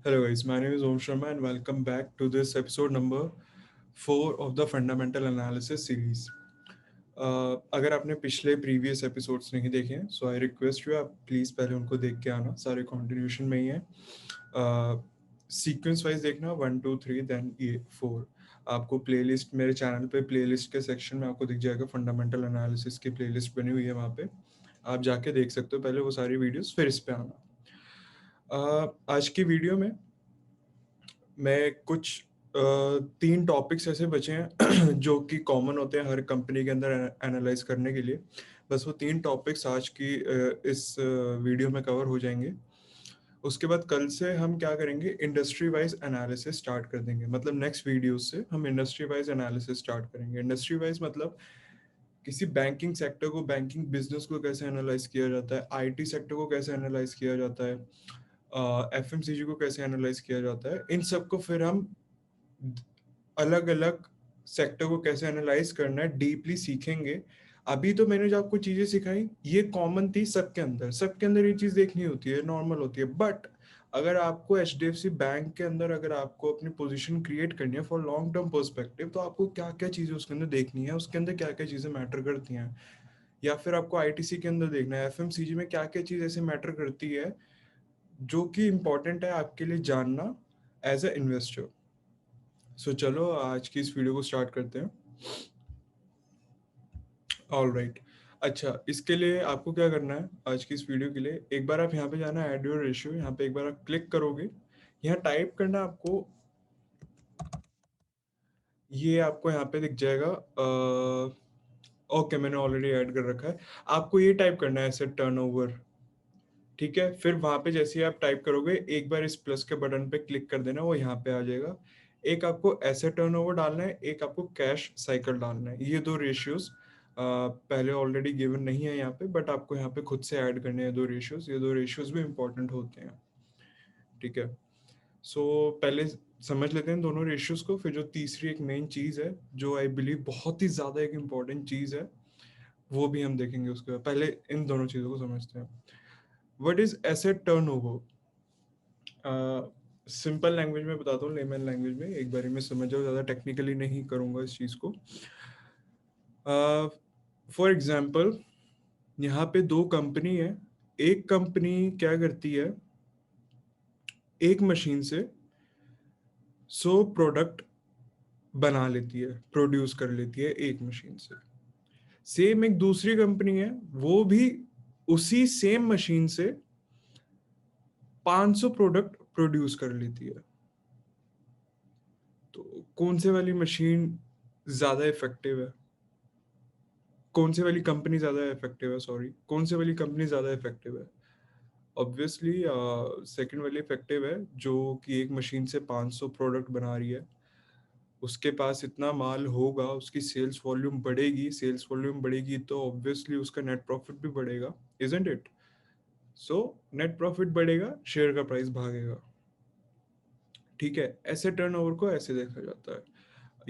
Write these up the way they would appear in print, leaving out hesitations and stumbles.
Hello guys, my name is Om Sharma and welcome back to this episode number 4 of the Fundamental Analysis series. अगर आपने पिछले previous episodes नहीं देखे हैं सो I request you आप please पहले उनको देख के आना, सारे कॉन्टिन्यूशन में ही है। सीक्वेंस वाइज देखना 1 2 3 देन ये 4। आपको प्लेलिस्ट मेरे चैनल पे प्लेलिस्ट के सेक्शन में आपको दिख जाएगा, फंडामेंटल एनालिसिस की प्लेलिस्ट बनी हुई है, वहाँ पे आप जाके देख सकते हो पहले वो सारी वीडियोस, फिर इस पे आना। आज की वीडियो में मैं कुछ 3 टॉपिक्स ऐसे बचे हैं जो कि कॉमन होते हैं हर कंपनी के अंदर एनालाइज करने के लिए। बस वो 3 टॉपिक्स आज की इस वीडियो में कवर हो जाएंगे। उसके बाद कल से हम क्या करेंगे, इंडस्ट्री वाइज एनालिसिस स्टार्ट कर देंगे। मतलब नेक्स्ट वीडियो से हम इंडस्ट्री वाइज एनालिसिस स्टार्ट करेंगे। इंडस्ट्री वाइज मतलब किसी बैंकिंग सेक्टर को, बैंकिंग बिजनेस को कैसे एनालाइज किया जाता है, आईटी सेक्टर को कैसे एनालाइज किया जाता है, एफएमसीजी को कैसे एनालाइज किया जाता है, इन सब को फिर हम अलग अलग सेक्टर को कैसे एनालाइज करना है डीपली सीखेंगे। अभी तो मैंने जो आपको चीजें सिखाई ये कॉमन थी सबके अंदर ये चीज देखनी होती है, नॉर्मल होती है। बट अगर आपको एचडीएफसी बैंक के अंदर अगर आपको अपनी पोजीशन क्रिएट करनी है फॉर लॉन्ग टर्म पर्सपेक्टिव, तो आपको क्या क्या चीजें उसके अंदर देखनी है, उसके अंदर क्या क्या चीजें मैटर करती हैं। या फिर आपको आईटीसी के अंदर देखना है, एफएमसीजी में क्या क्या चीज ऐसे मैटर करती है जो कि इम्पोर्टेंट है आपके लिए जानना एज अ इन्वेस्टर। सो चलो आज की इस वीडियो को स्टार्ट करते हैं। ऑल राइट, अच्छा, इसके लिए आपको क्या करना है, आज की इस वीडियो के लिए एक बार आप यहाँ पे जाना है, ऐड योर रेशियो, यहाँ पे एक बार आप क्लिक करोगे, यहाँ टाइप करना है आपको, ये आपको यहाँ पे दिख जाएगा। ओके, मैंने ऑलरेडी ऐड कर रखा है। आपको ये टाइप करना है एसेट टर्नओवर, ठीक है। फिर वहां पे जैसे ही आप टाइप करोगे एक बार इस प्लस के बटन पे क्लिक कर देना, वो यहाँ पे आ जाएगा। एक आपको एसेट टर्नओवर डालना है, एक आपको कैश साइकिल डालना है। ये 2 रेशियोज पहले ऑलरेडी गिवन नहीं है यहाँ पे, बट आपको यहाँ पे खुद से ऐड करने हैं 2 रेशियोज। ये 2 रेशियोज भी इंपॉर्टेंट होते हैं, ठीक है। सो पहले समझ लेते हैं दोनों रेशियोज को, फिर जो तीसरी एक मेन चीज है जो आई बिलीव बहुत ही ज्यादा एक इम्पॉर्टेंट चीज है, वो भी हम देखेंगे। उसके बाद पहले इन दोनों चीजों को समझते हैं। What is asset turnover? Simple language में बताता हूँ, लेमन लैंग्वेज में, एक बारी में समझ जाओ, ज़्यादा टेक्निकली नहीं करूँगा इस चीज़ को। फॉर एग्जाम्पल यहाँ पे 2 कंपनी है। एक कंपनी क्या करती है, एक मशीन से 100 प्रोडक्ट बना लेती है, प्रोड्यूस कर लेती है एक मशीन से। सेम एक दूसरी कंपनी है, वो भी उसी सेम मशीन से 500 प्रोडक्ट प्रोड्यूस कर लेती है। तो कौन से वाली मशीन ज़्यादा इफेक्टिव है, कौन से वाली कंपनी ज़्यादा इफेक्टिव है, सॉरी, कौन से वाली कंपनी ज़्यादा इफेक्टिव है? ऑब्वियसली सेकंड वाली इफेक्टिव है, जो कि एक मशीन से 500 प्रोडक्ट बना रही है। उसके पास इतना माल होगा, उसकी सेल्स वॉल्यूम बढ़ेगी, सेल्स वॉल्यूम बढ़ेगी तो ऑब्वियसली उसका नेट प्रॉफिट भी बढ़ेगा, isn't it? So net profit बढ़ेगा, शेयर का प्राइस भागेगा, ठीक है। ऐसे टर्नओवर को ऐसे देखा जाता है।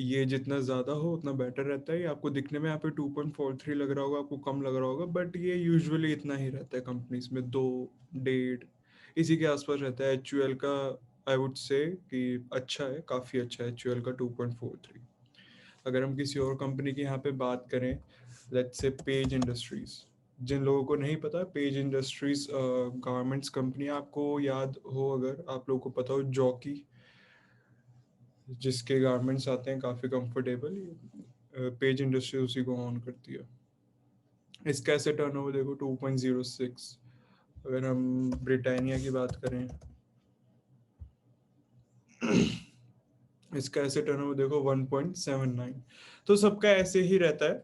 ये जितना ज़्यादा हो उतना बेटर रहता है। ये आपको दिखने में यहाँ पे 2.43 लग रहा होगा, आपको कम लग रहा होगा, बट ये यूजुअली इतना ही रहता है कंपनीज में, 2 1.5 इसी के आसपास रहता है। एचयूएल का आई वुड से कि अच्छा है, काफ़ी अच्छा है एचयूएल का 2.43। अगर हम किसी और कंपनी की यहाँ पे बात करें, लेट्स से पेज इंडस्ट्रीज, जिन लोगों को नहीं पता, पेज इंडस्ट्रीज गारमेंट्स कंपनी, आपको याद हो, अगर आप लोगों को पता हो, जॉकी, जिसके गारमेंट्स आते हैं काफ़ी कंफर्टेबल, पेज इंडस्ट्री उसी को ऑन करती है। इसका ऐसे टर्नओवर देखो 2.06। अगर हम ब्रिटानिया की बात करें, इसका ऐसे टर्नओवर देखो 1.79। तो सबका ऐसे ही रहता है,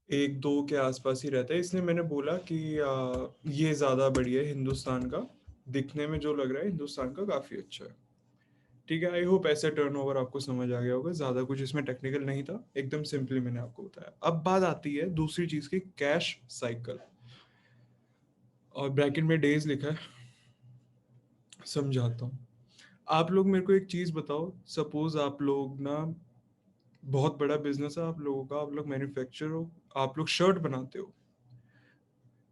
1 2 के आसपास ही रहता है। इसलिए मैंने बोला कि ये ज़्यादा बढ़िया है हिंदुस्तान का, दिखने में जो लग रहा है हिंदुस्तान का काफ़ी अच्छा है, ठीक है। आई होप ऐसे टर्नओवर आपको समझ आ गया होगा, ज़्यादा कुछ इसमें टेक्निकल नहीं था, एकदम सिंपली मैंने आपको बताया। अब बात आती है दूसरी चीज़ की, कैश साइकिल, और ब्रैकेट में डेज लिखा है, समझाता हूँ। आप लोग मेरे को एक चीज़ बताओ, सपोज आप लोग ना, बहुत बड़ा बिजनेस है आप लोगों का, आप लोग मैन्युफैक्चर हो, आप लोग शर्ट बनाते हो,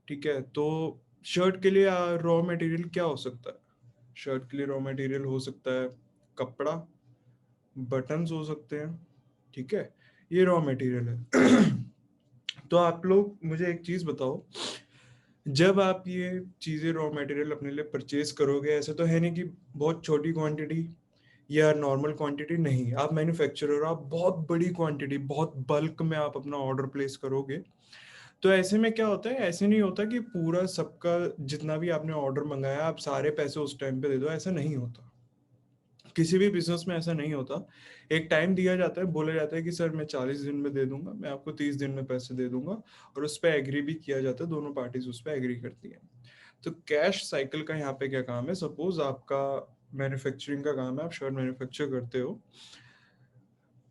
ठीक है। तो शर्ट के लिए रॉ मटेरियल क्या हो सकता है? शर्ट के लिए रॉ मटेरियल हो सकता है कपड़ा, बटन्स हो सकते हैं, ठीक है, ये रॉ मटेरियल है। तो आप लोग मुझे एक चीज बताओ, जब आप ये चीजें रॉ मटेरियल अपने लिए परचेज करोगे, ऐसा तो है नहीं कि बहुत छोटी क्वांटिटी या नॉर्मल क्वांटिटी, नहीं, आप मैन्युफैक्चरर, आप बहुत बड़ी क्वांटिटी, बहुत बल्क में आप अपना ऑर्डर प्लेस करोगे। तो ऐसे में क्या होता है, ऐसे नहीं होता कि पूरा सबका जितना भी आपने ऑर्डर मंगाया आप सारे पैसे उस टाइम पे दे दो, ऐसा नहीं होता। किसी भी बिजनेस में ऐसा नहीं होता। एक टाइम दिया जाता है, बोला जाता है कि सर मैं 40 दिन में दे दूंगा, मैं आपको 30 दिन में पैसे दे दूंगा, और उस पर एग्री भी किया जाता है, दोनों पार्टीज उस पर एग्री करती हैं। तो कैश साइकिल का यहाँ पे क्या काम है, सपोज आपका मैन्युफैक्चरिंग का काम है, आप शर्ट मैन्युफैक्चर करते हो,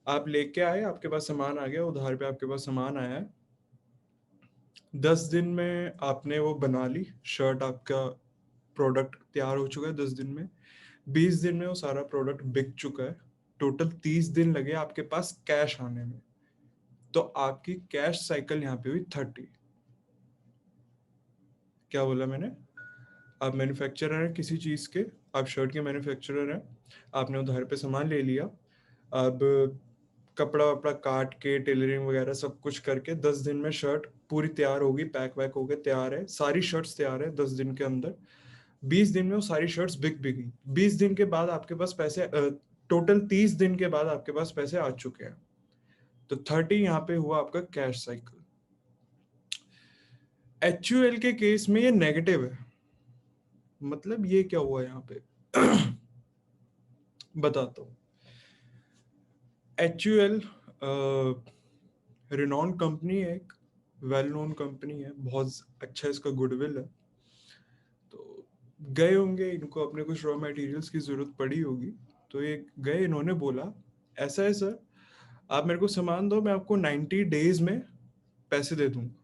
आप लेके आए, आपके पास सामान आ गया, उधार पे आपके पास सामान आया है, 10 दिन में आपने वो बना ली शर्ट, आपका प्रोडक्ट तैयार हो चुका है 10 दिन में, 20 दिन में वो सारा प्रोडक्ट बिक चुका है, टोटल 30 दिन लगे आपके पास कैश आने में। तो आपकी कैश साइकिल यहाँ पे हुई 30। क्या बोला मैंने? आप मैन्युफैक्चरर हैं किसी चीज के, आप शर्ट के मैन्युफैक्चरर हैं, आपने उधार पे सामान ले लिया, अब कपड़ा वपड़ा काट के टेलरिंग वगैरह सब कुछ करके 10 दिन में शर्ट पूरी तैयार होगी, पैक वैक हो गए, तैयार है, सारी शर्ट्स तैयार है 10 दिन के अंदर, 20 दिन में वो सारी शर्ट्स बिक भी गई, 20 दिन के बाद आपके पास पैसे, टोटल 30 दिन के बाद आपके पास पैसे आ चुके हैं। तो 30 यहाँ पे हुआ आपका कैश साइकिल। एचयूएल के केस में ये नेगेटिव है, मतलब ये क्या हुआ यहाँ पे? बताता हूँ। एचयूएल रिनॉन कंपनी है, एक वेल नोन कंपनी है, बहुत अच्छा इसका गुडविल है। तो गए होंगे, इनको अपने कुछ रॉ मटेरियल्स की जरूरत पड़ी होगी, तो ये गए, इन्होंने बोला ऐसा है सर, आप मेरे को सामान दो, मैं आपको 90 डेज में पैसे दे दूंगा,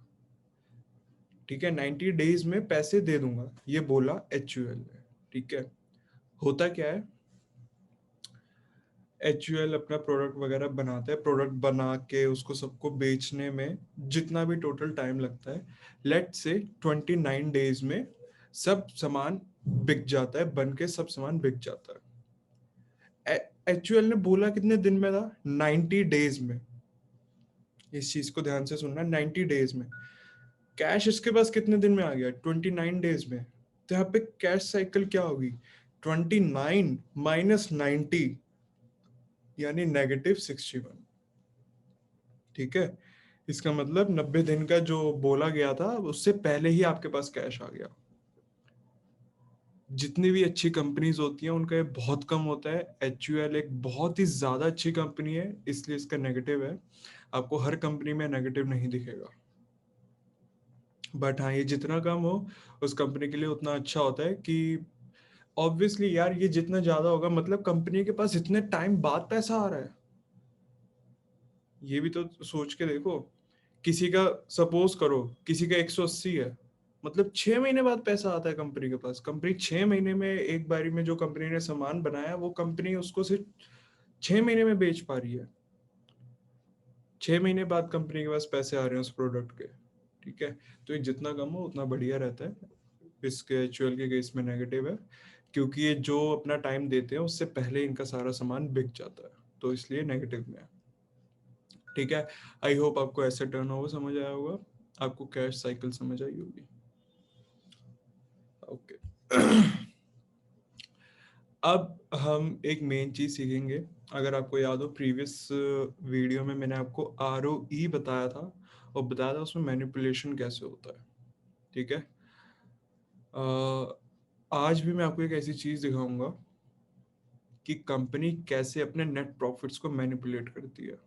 ठीक है, 90 डेज में पैसे दे दूंगा, ये बोला एचयूएल ने, ठीक है। होता क्या है, एचयूएल अपना प्रोडक्ट वगैरह बनाता है, प्रोडक्ट बना के उसको सबको बेचने में जितना भी टोटल टाइम लगता है, लेट से 29 डेज में सब सामान बिक जाता है, बन के सब सामान बिक जाता है। एचयूएल ने बोला कितने दिन में था? 90 डेज में। इस चीज को ध्यान से सुनना, 90 डेज में। कैश इसके पास कितने दिन में आ गया? 29 डेज में। तो यहाँ पे कैश साइकिल क्या होगी? 29 - 90, यानी -61, ठीक है। इसका मतलब 90 दिन का जो बोला गया था उससे पहले ही आपके पास कैश आ गया। जितनी भी अच्छी कंपनीज होती हैं उनका ये बहुत कम होता है। एचयूएल एक बहुत ही ज्यादा अच्छी कंपनी है, इसलिए इसका नेगेटिव है। आपको हर कंपनी में नेगेटिव नहीं दिखेगा, बट हाँ, ये जितना कम हो उस कंपनी के लिए उतना अच्छा होता है कि ऑब्वियसली यार, ये जितना ज्यादा होगा मतलब कंपनी के पास इतने टाइम बाद पैसा आ रहा है, ये भी तो सोच के देखो। किसी का, सपोज करो किसी का 180 है, मतलब 6 महीने बाद पैसा आता है कंपनी के पास। कंपनी 6 महीने में, एक बारी में जो कंपनी ने सामान बनाया वो कंपनी उसको सिर्फ 6 महीने में बेच पा रही है। 6 महीने बाद कंपनी के पास पैसे आ रहे हैं उस प्रोडक्ट के, ठीक है। तो ये जितना कम हो उतना बढ़िया रहता है। इसके एचयूएल के केस में नेगेटिव है, क्योंकि ये जो अपना टाइम देते हैं उससे पहले इनका सारा सामान बिक जाता है, तो इसलिए नेगेटिव में है, ठीक है। आई होप आपको ऐसे टर्न ओवर समझ आया होगा, आपको कैश साइकिल समझ आई होगी, ओके। अब हम एक मेन चीज सीखेंगे। अगर आपको याद हो, प्रीवियस वीडियो में मैंने आपको ROE बताया था, और बताया था उसमें मैनिपुलेशन कैसे होता है, ठीक है। आज भी मैं आपको एक ऐसी चीज दिखाऊंगा कि कंपनी कैसे अपने नेट प्रॉफिट्स को मैनिपुलेट करती है।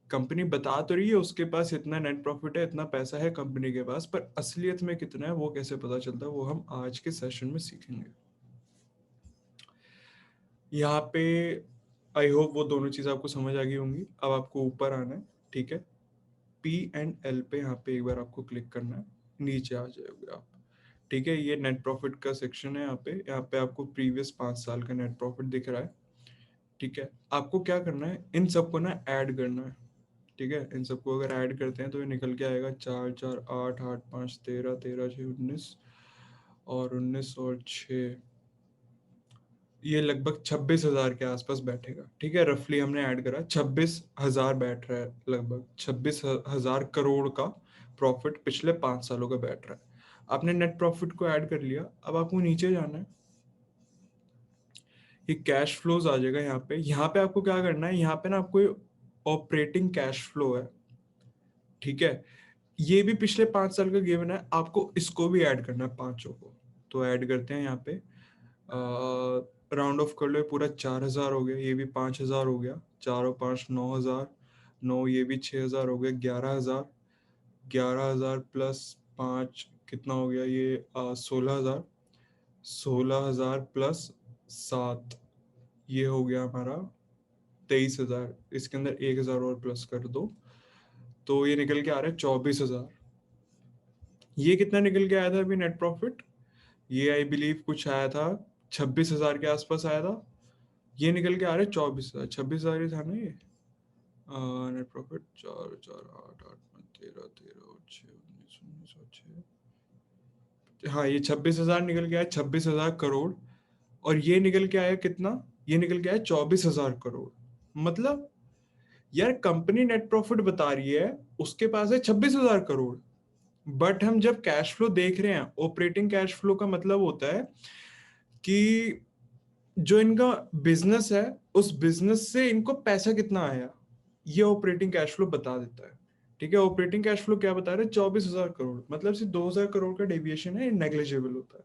कंपनी बता तो रही है उसके पास इतना नेट प्रॉफिट है, इतना पैसा है कंपनी के पास, पर असलियत में कितना है वो कैसे पता चलता है, वो हम आज के सेशन में सीखेंगे। यहाँ पे आई होप वो दोनों चीज आपको समझ आ गई होंगी। अब आपको ऊपर आना है, ठीक है, P&L पे यहाँ पे एक बार आपको क्लिक करना है, नीचे आ जाओगे आप, ठीक है। ये नेट प्रॉफिट का सेक्शन है। यहाँ पे आपको प्रीवियस 5 साल का नेट प्रॉफिट दिख रहा है, ठीक है। आपको क्या करना है, इन सबको ना ऐड करना है, ठीक है, इन सबको अगर ऐड करते हैं तो ये निकल के आएगा 4 4 8 8 5 13 13 6 19 और 19 और 6, ये लगभग 26,000 के आसपास बैठेगा। ठीक है, रफली हमने ऐड करा 26,000 बैठ रहा है, लगभग 26,000 करोड़ का प्रॉफिट पिछले 5 सालों का बैठ रहा है। आपने नेट प्रॉफिट को ऐड कर लिया, अब आपको नीचे जाना है, ये कैश फ्लोज आ जाएगा यहाँ पे। यहाँ पे आपको क्या करना है, यहाँ पे ना आपको ऑपरेटिंग कैश फ्लो है, ठीक है, ये भी पिछले 5 साल का गिवन है, आपको इसको भी ऐड करना है पांचों को। तो ऐड करते हैं यहाँ पे, राउंड ऑफ कर लो, पूरा 4,000 हो गया, ये भी 5,000 हो गया, 4 और 5 9,000, 9 ये भी 6,000 हो गया, 11,000, 11,000 प्लस 5 कितना हो गया ये 16,000, 16,000 प्लस 7 ये हो गया हमारा 23,000, इसके अंदर 1,000 और प्लस कर दो तो ये निकल के आ रहा है 24,000। ये कितना निकल के आया था अभी नेट प्रॉफिट, ये आई बिलीव कुछ आया था 26,000 के आसपास आया था, ये निकल के आ रहा है 24,000, 26,000 ही था ना ये नेट प्रॉफिट। 4 4 8 8 13 13 और 6 19 19 और 6, हाँ ये 26,000 निकल के आया, 26,000 करोड़। और ये निकल के आया कितना, ये निकल के आया 24,000 करोड़। मतलब यार कंपनी नेट प्रॉफिट बता रही है, उसके पास है 26,000 करोड़, बट हम जब कैश फ्लो देख रहे हैं, ऑपरेटिंग कैश फ्लो का मतलब होता है कि जो इनका बिजनेस है, उस बिजनेस से इनको पैसा कितना आया, ये ऑपरेटिंग कैश फ्लो बता देता है। ठीक है, ऑपरेटिंग कैश फ्लो क्या बता रहे हैं, 24,000 करोड़, मतलब सिर्फ 2,000 करोड़ का डेविएशन है, नेग्लिजिबल होता है।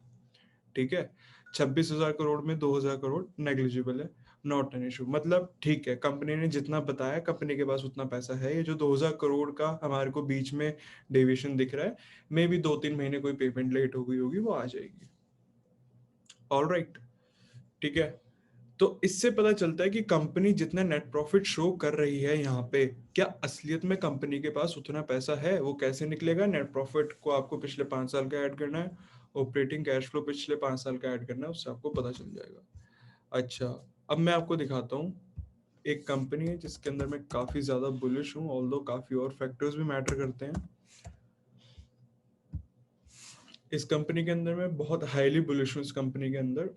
ठीक है, 26,000 करोड़ में 2,000 करोड़ नेग्लिजिबल है, नॉट एन इशू। मतलब ठीक है, कंपनी ने जितना बताया, कंपनी के पास उतना पैसा है, ये जो 2,000 करोड़ का हमारे को बीच में डेविएशन दिख रहा है, मे भी 2-3 महीने कोई पेमेंट लेट हो गई होगी, वो आ जाएगी। ऑल राइट, ठीक है, तो इससे पता चलता है कि कंपनी जितना नेट प्रॉफिट शो कर रही है यहाँ पे, क्या असलियत में कंपनी के पास उतना पैसा है। वो कैसे निकलेगा, नेट प्रॉफिट को आपको पिछले 5 साल का ऐड करना है, ऑपरेटिंग कैश फ्लो पिछले 5 साल का ऐड करना है, उससे आपको पता चल जाएगा। अच्छा, अब मैं आपको दिखाता हूँ, एक कंपनी है जिसके अंदर मैं काफी ज्यादा बुलिश हूँ, ऑल्दो काफी और फैक्टर्स भी मैटर करते हैं। इस कंपनी के अंदर मैं बहुत हाईली बुलिश हूँ, इस कंपनी के अंदर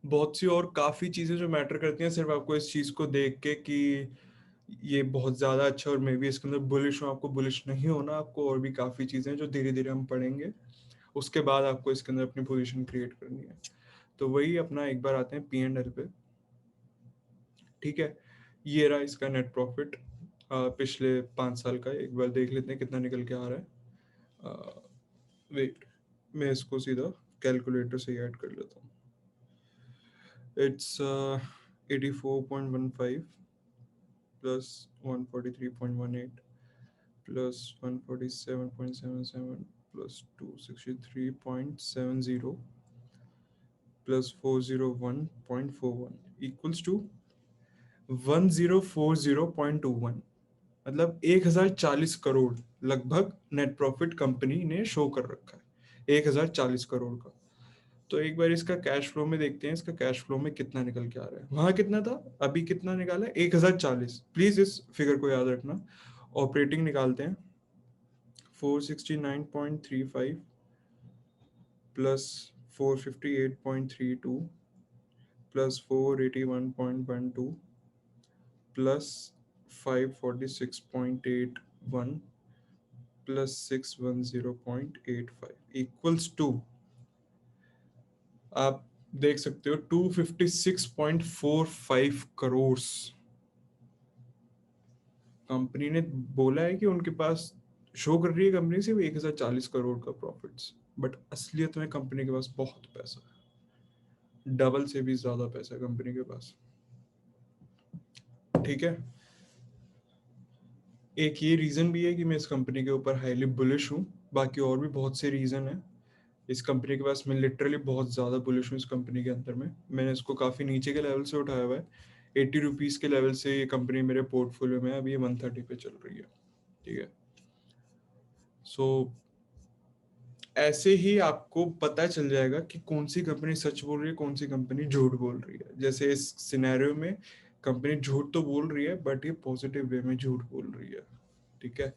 बहुत सी और काफी चीजें जो मैटर करती हैं, सिर्फ आपको इस चीज को देख के कि ये बहुत ज्यादा अच्छा और मे भी इसके अंदर बुलिश हो, आपको बुलिश नहीं होना, आपको और भी काफी चीजें जो धीरे धीरे हम पढ़ेंगे, उसके बाद आपको इसके अंदर अपनी पोजीशन क्रिएट करनी है। तो वही अपना एक बार आते हैं P&L पे। ठीक है, ये रहा इसका नेट प्रॉफिट पिछले 5 साल का, एक बार देख लेते हैं कितना निकल के आ रहा है। वेट, मैं इसको सीधा कैलकुलेटर से ऐड कर लेता हूँ। It's 84.15 plus 143.18 plus 147.77 plus 263.70 plus 401.41 equals to 1040.21, मतलब 1,040 करोड़ लगभग नेट प्रॉफिट कंपनी ने शो कर रखा है, 1,040 करोड़ का। तो एक बार इसका कैश फ्लो में देखते हैं, इसका कैश फ्लो में कितना निकल के आ रहा है। वहां कितना था, अभी कितना निकाला है, 1,040। प्लीज इस फिगर को याद रखना। ऑपरेटिंग निकालते हैं, 469.35 plus 458.32 plus 481.12 plus 546.81 plus 610.85 equals to, आप देख सकते हो 256.45 करोड़। कंपनी ने बोला है कि उनके पास शो कर रही है कंपनी सिर्फ 1,040 करोड़ का प्रॉफिट्स, बट असलियत में कंपनी के पास बहुत पैसा है, डबल से भी ज्यादा पैसा है कंपनी के पास। ठीक है, एक ये रीजन भी है कि मैं इस कंपनी के ऊपर हाईली बुलिश हूँ, बाकी और भी बहुत से रीजन है इस कंपनी के पास। मैं लिटरली बहुत ज्यादा बुलिश हूँ इस कंपनी के अंदर में, मैंने इसको काफी नीचे के लेवल से उठाया हुआ है, 80 रुपीज के लेवल से ये कंपनी मेरे पोर्टफोलियो में अभी ये 130 पे चल रही है। ठीक है, सो ऐसे ही आपको पता चल जाएगा कि कौन सी कंपनी सच बोल रही है, कौन सी कंपनी झूठ बोल रही है। जैसे इस सिनेरियो में कंपनी झूठ तो बोल रही है बट ये पॉजिटिव वे में झूठ बोल रही है, ठीक है।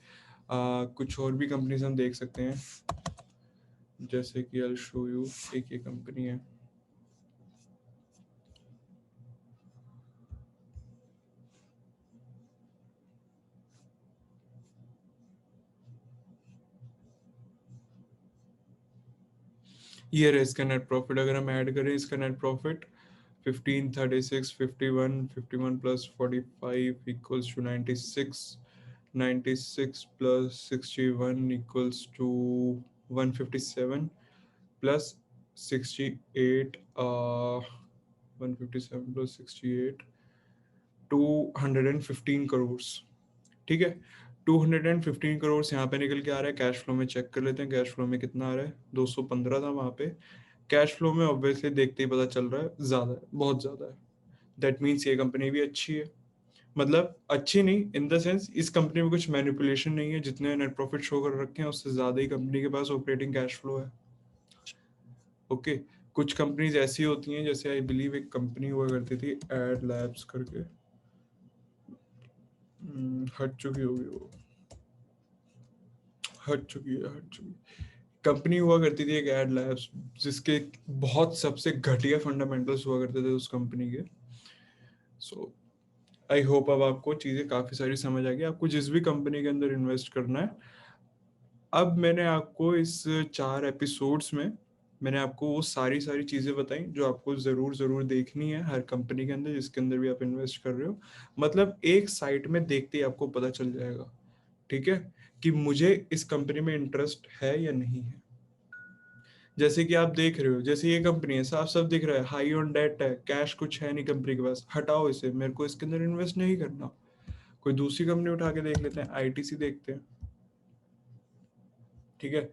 कुछ और भी कंपनीज हम देख सकते हैं, जैसे कि आई शो यू, एक ये कंपनी है, ये रहा इसका नेट प्रॉफिट। अगर हम ऐड करें इसका net profit 15, 36, 51, 51 plus 45 equals to 96, 96 plus 61 equals to 157 plus 68, 157 plus 68, 215 crore, ठीक है। 215 करोड़ यहाँ पे निकल के आ रहा है। कैश फ्लो में चेक कर लेते हैं, कैश फ्लो में कितना आ रहा है। 215 था वहाँ पे। कैश फ्लो में ऑब्वियसली देखते ही पता चल रहा है ज़्यादा है, बहुत ज़्यादा है। दैट मीन्स ये कंपनी भी अच्छी है, मतलब अच्छी नहीं इन द सेंस इस कंपनी में कुछ मैनिपुलेशन नहीं है। जितने नेट प्रॉफिट शो कर रखे हैं उससे ज़्यादा ही कंपनी के पास ऑपरेटिंग कैश फ्लो है। ओके, कुछ कंपनीज ऐसी होती हैं, जैसे आई बिलीव एक कंपनी हुआ करती थी एड लैब्स करके, हट चुकी होगी वो, हट चुकी कंपनी हुआ करती थी एक एड लैब्स, जिसके बहुत सबसे घटिया फंडामेंटल्स हुआ करते थे उस कंपनी के। सो आई होप अब आपको चीज़ें काफ़ी सारी समझ आ गई। आपको जिस भी कंपनी के अंदर इन्वेस्ट करना है, अब मैंने आपको इस 4 एपिसोड्स में मैंने आपको वो सारी सारी चीज़ें बताई जो आपको ज़रूर ज़रूर देखनी है हर कंपनी के अंदर जिसके अंदर भी आप इन्वेस्ट कर रहे हो। मतलब एक साइट में देखते ही आपको पता चल जाएगा, ठीक है, कि मुझे इस कंपनी में इंटरेस्ट है या नहीं है। जैसे कि आप देख रहे हो, जैसे ये कंपनी है, साफ साफ दिख रहा है हाई ऑन डेट है, कैश कुछ है नहीं कंपनी के पास, हटाओ इसे, मेरे को इसके अंदर इन्वेस्ट नहीं करना। कोई दूसरी कंपनी उठा के देख लेते हैं, आईटीसी देखते हैं, ठीक है।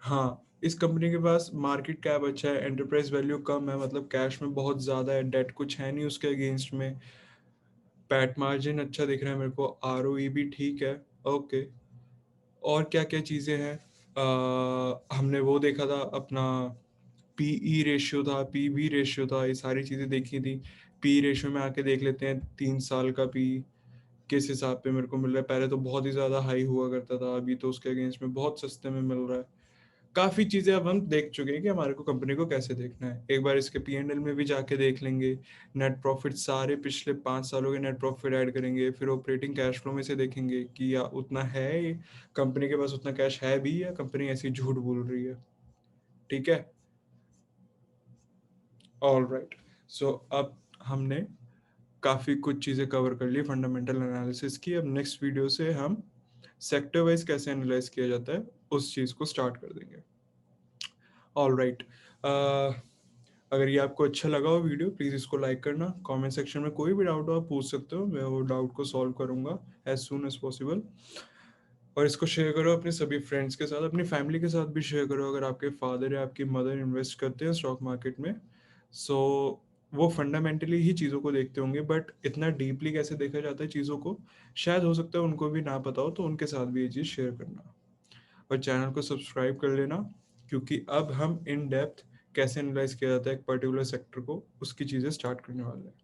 हाँ, इस कंपनी के पास मार्केट कैप अच्छा है, एंटरप्राइज वैल्यू कम है, मतलब कैश में बहुत ज़्यादा है, डेट कुछ है नहीं उसके अगेंस्ट में, पैट मार्जिन अच्छा दिख रहा है मेरे को, आरओई भी ठीक है, ओके। और क्या क्या चीज़ें हैं, हमने वो देखा था अपना पीई रेशियो था, पीबी रेशियो था, ये सारी चीज़ें देखी थी। पी रेशियो में आके देख लेते हैं 3 साल का पी किस हिसाब पे मेरे को मिल रहा है। पहले तो बहुत ही ज़्यादा हाई हुआ करता था, अभी तो उसके अगेंस्ट में बहुत सस्ते में मिल रहा है। काफ़ी चीज़ें अब हम देख चुके हैं कि हमारे को कंपनी को कैसे देखना है। एक बार इसके पी एंड एल में भी जाके देख लेंगे, नेट प्रॉफिट सारे पिछले 5 सालों के नेट प्रॉफिट ऐड करेंगे, फिर ऑपरेटिंग कैश फ्लो में से देखेंगे कि या उतना है, कंपनी के पास उतना कैश है भी या कंपनी ऐसी झूठ बोल रही है, ठीक है। ऑल राइट, सो अब हमने काफ़ी कुछ चीज़ें कवर कर ली फंडामेंटल एनालिसिस की। अब नेक्स्ट वीडियो से हम सेक्टर वाइज कैसे एनालाइज किया जाता है उस चीज़ को स्टार्ट कर देंगे। ऑल राइट, अगर ये आपको अच्छा लगा हो वीडियो, प्लीज़ इसको लाइक करना। कमेंट सेक्शन में कोई भी डाउट हो आप पूछ सकते हो, मैं वो डाउट को सॉल्व करूँगा एज सून एज पॉसिबल। और इसको शेयर करो अपने सभी फ्रेंड्स के साथ, अपनी फैमिली के साथ भी शेयर करो। अगर आपके फादर या आपकी मदर इन्वेस्ट करते हैं स्टॉक मार्केट में, सो वो फंडामेंटली ही चीज़ों को देखते होंगे, बट इतना डीपली कैसे देखा जाता है चीज़ों को शायद हो सकता है उनको भी ना पता हो, तो उनके साथ भी ये चीज़ शेयर करना। और चैनल को सब्सक्राइब कर लेना, क्योंकि अब हम इन डेप्थ कैसे एनालाइज किया जाता है एक पर्टिकुलर सेक्टर को, उसकी चीज़ें स्टार्ट करने वाले हैं।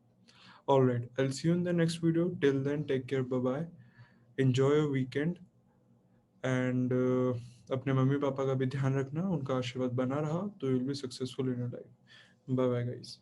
All right, I will see you in the next video. Till then take care, bye bye, enjoy your weekend and अपने मम्मी पापा का भी ध्यान रखना, उनका आशीर्वाद बना रहा तो you will be successful in your life. Bye bye guys.